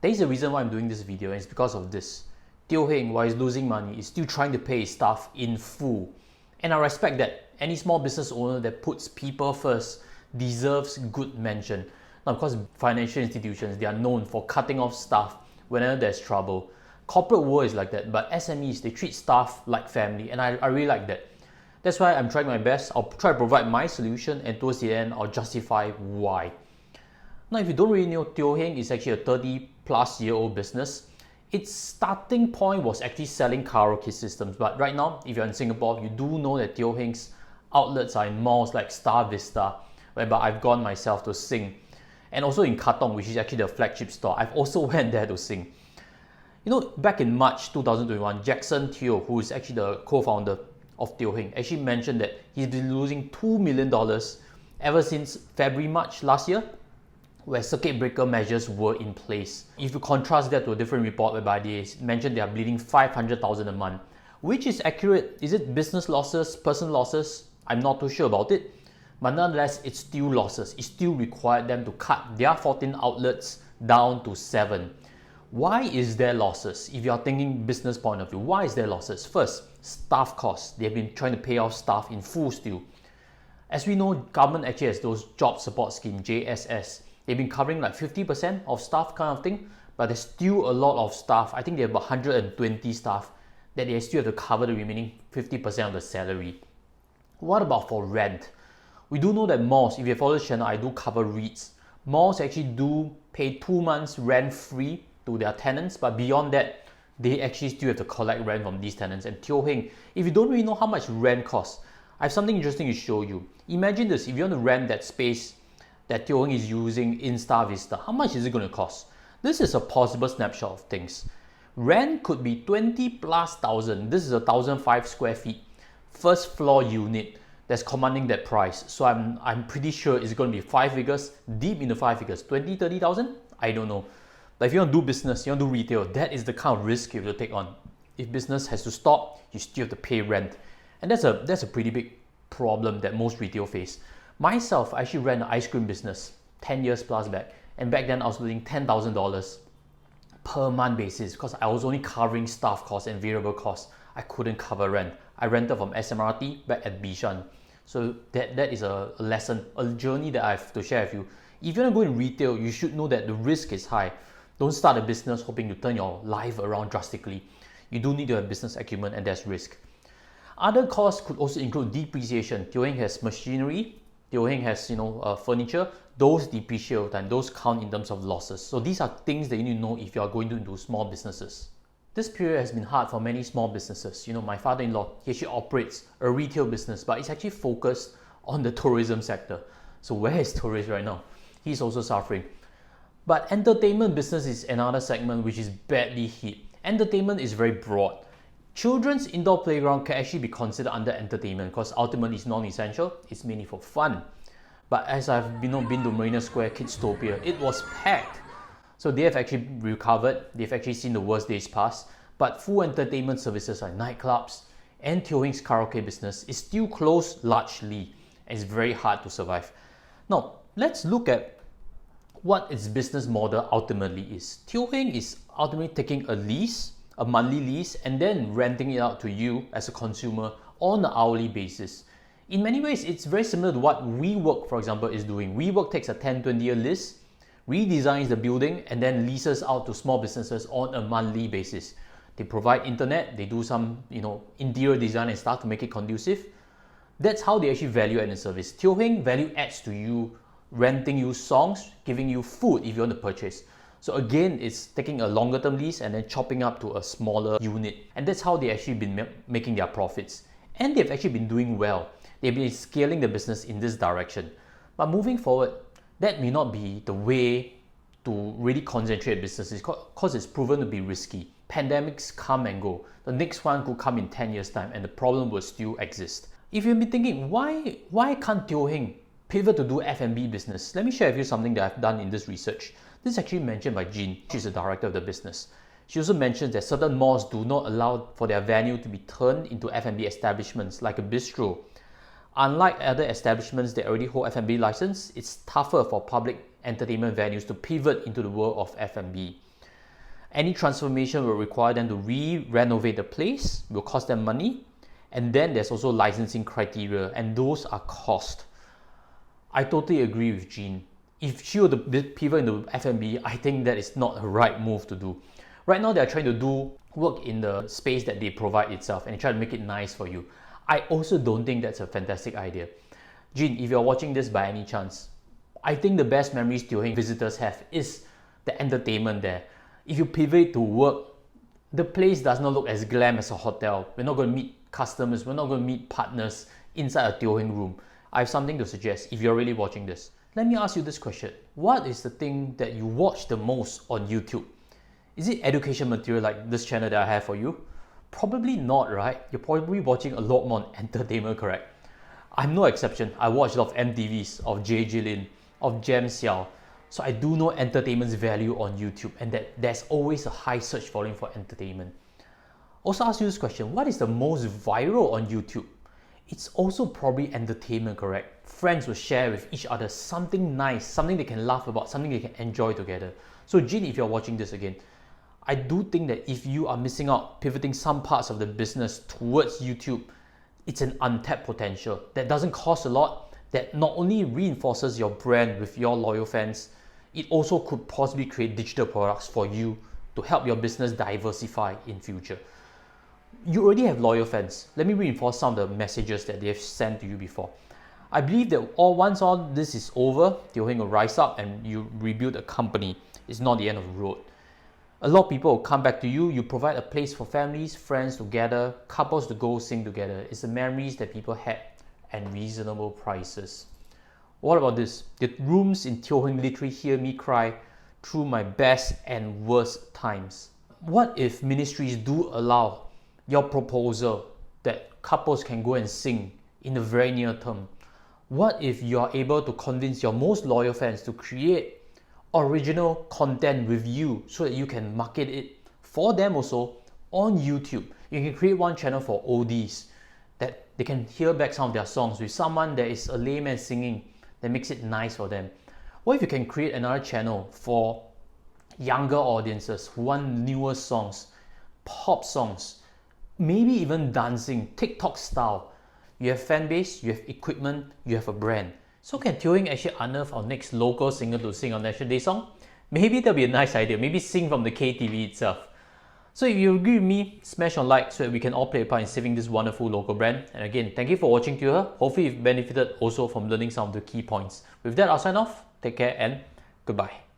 There is a reason why I'm doing this video, and it's because of this. Teo Heng, while he's losing money, is still trying to pay his staff in full. And I respect that. Any small business owner that puts people first deserves good mention. Now, because financial institutions, they are known for cutting off staff whenever there's trouble. Corporate world is like that, but SMEs, they treat staff like family, and I really like that. That's why I'm trying my best. I'll try to provide my solution, and towards the end, I'll justify why. Now, if you don't really know, Teo Heng is actually a 30-plus-year-old business. Its starting point was actually selling karaoke systems, but right now, if you're in Singapore, you do know that Teo Heng's outlets are in malls like Star Vista, whereby I've gone myself to sing. And also in Katong, which is actually the flagship store, I've also went there to sing. You know, back in March 2021, Jackson Teo, who is actually the co-founder of Teo Heng, actually mentioned that he's been losing $2 million ever since February, March last year, where circuit breaker measures were in place. If you contrast that to a different report whereby they mentioned they are bleeding $500,000 a month, which is accurate. Is it business losses, personal losses? I'm not too sure about it. But nonetheless, it's still losses. It still required them to cut their 14 outlets down to 7. Why is there losses? If you are thinking business point of view, why is there losses? First, staff costs. They've been trying to pay off staff in full still. As we know, government actually has those job support scheme, JSS. They've been covering like 50% of staff kind of thing, but there's still a lot of staff. I think they have about 120 staff that they still have to cover the remaining 50% of the salary. What about for rent? We do know that malls, if you follow the channel, I do cover REITs. Malls actually do pay 2 months rent free to their tenants, but beyond that, they actually still have to collect rent from these tenants. And Teo Heng, if you don't really know how much rent costs, I have something interesting to show you. Imagine this, if you want to rent that space that Teo Heng is using in Star Vista, how much is it going to cost? This is a possible snapshot of things. Rent could be 20 plus thousand. This is 1,005 square feet, first floor unit that's commanding that price. So I'm pretty sure it's going to be 5 figures, deep into 5 figures, 20, 30,000? I don't know. But if you want to do business, you want to do retail, that is the kind of risk you have to take on. If business has to stop, you still have to pay rent. And that's a pretty big problem that most retail face. Myself, I actually ran an ice cream business 10 years plus back. And back then I was losing $10,000 per month basis because I was only covering staff costs and variable costs. I couldn't cover rent. I rented from SMRT back at Bishan. So that is a lesson, a journey that I have to share with you. If you want to go in retail, you should know that the risk is high. Don't start a business hoping to turn your life around drastically. You do need to have business acumen, and there's risk. Other costs could also include depreciation. Teo Heng has machinery. Teo Heng has furniture. Those depreciate over time. Those count in terms of losses. So these are things that you need to know if you are going into small businesses. This period has been hard for many small businesses. My father-in-law, he actually operates a retail business, but it's actually focused on the tourism sector. So where is tourist right now? He's also suffering. But entertainment business is another segment which is badly hit. Entertainment is very broad. Children's indoor playground can actually be considered under entertainment because ultimately it's non-essential. It's mainly for fun. But as I've been to Marina Square Kidstopia, it was packed. So they have actually recovered. They've actually seen the worst days pass. But full entertainment services like nightclubs and Teo Heng's karaoke business is still closed largely. And it's very hard to survive. Now, let's look at what its business model ultimately is. Teo Heng is ultimately taking a lease, a monthly lease, and then renting it out to you as a consumer on an hourly basis. In many ways, it's very similar to what WeWork, for example, is doing. WeWork takes a 10-20 year lease, redesigns the building, and then leases out to small businesses on a monthly basis. They provide internet, they do some interior design and stuff to make it conducive. That's how they actually value add in service. Teo Heng value adds to you, renting you songs, giving you food if you want to purchase. So again, it's taking a longer term lease and then chopping up to a smaller unit. And that's how they actually been making their profits. And they've actually been doing well. They've been scaling the business in this direction. But moving forward, that may not be the way to really concentrate businesses because it's proven to be risky. Pandemics come and go. The next one could come in 10 years' time and the problem will still exist. If you've been thinking, why can't Teo Heng pivot to do F&B business? Let me share with you something that I've done in this research. This is actually mentioned by Jean. She's the director of the business. She also mentions that certain malls do not allow for their venue to be turned into F&B establishments like a bistro. Unlike other establishments that already hold F&B license, it's tougher for public entertainment venues to pivot into the world of F&B. Any transformation will require them to renovate the place, will cost them money. And then there's also licensing criteria, and those are cost. I totally agree with Jean. If she were to pivot into F&B, I think that is not a right move to do. Right now, they're trying to do work in the space that they provide itself and try to make it nice for you. I also don't think that's a fantastic idea. Jean, if you're watching this by any chance, I think the best memories Teo Heng visitors have is the entertainment there. If you pivot to work, the place does not look as glam as a hotel. We're not going to meet customers, we're not going to meet partners inside a Teo Heng room. I have something to suggest if you're really watching this. Let me ask you this question. What is the thing that you watch the most on YouTube? Is it education material like this channel that I have for you? Probably not, right? You're probably watching a lot more on entertainment, correct? I'm no exception. I watch a lot of MTVs, of JJ Lin, of Jam Xiao. So I do know entertainment's value on YouTube, and that there's always a high search volume for entertainment. Also ask you this question, what is the most viral on YouTube? It's also probably entertainment, correct? Friends will share with each other something nice, something they can laugh about, something they can enjoy together. So Jean, if you're watching this again, I do think that if you are missing out, pivoting some parts of the business towards YouTube, it's an untapped potential that doesn't cost a lot, that not only reinforces your brand with your loyal fans, it also could possibly create digital products for you to help your business diversify in future. You already have loyal fans. Let me reinforce some of the messages that they have sent to you before. I believe that once all this is over, Teo Heng will rise up and you rebuild a company. It's not the end of the road. A lot of people will come back to you. You provide a place for families, friends to gather, couples to go sing together. It's the memories that people had and reasonable prices. What about this? The rooms in Teo Heng literally hear me cry through my best and worst times. What if ministries do allow your proposal that couples can go and sing in the very near term? What if you are able to convince your most loyal fans to create original content with you so that you can market it for them also on YouTube? You can create one channel for oldies that they can hear back some of their songs with someone that is a layman singing that makes it nice for them. What if you can create another channel for younger audiences who want newer songs, pop songs, maybe even dancing, TikTok style? You have fan base, you have equipment, you have a brand. So can Teo Heng actually unearth our next local singer to sing on National Day song? Maybe that'll be a nice idea. Maybe sing from the KTV itself. So if you agree with me, smash on like so that we can all play a part in saving this wonderful local brand. And again, thank you for watching till here. Hopefully you've benefited also from learning some of the key points. With that, I'll sign off. Take care and goodbye.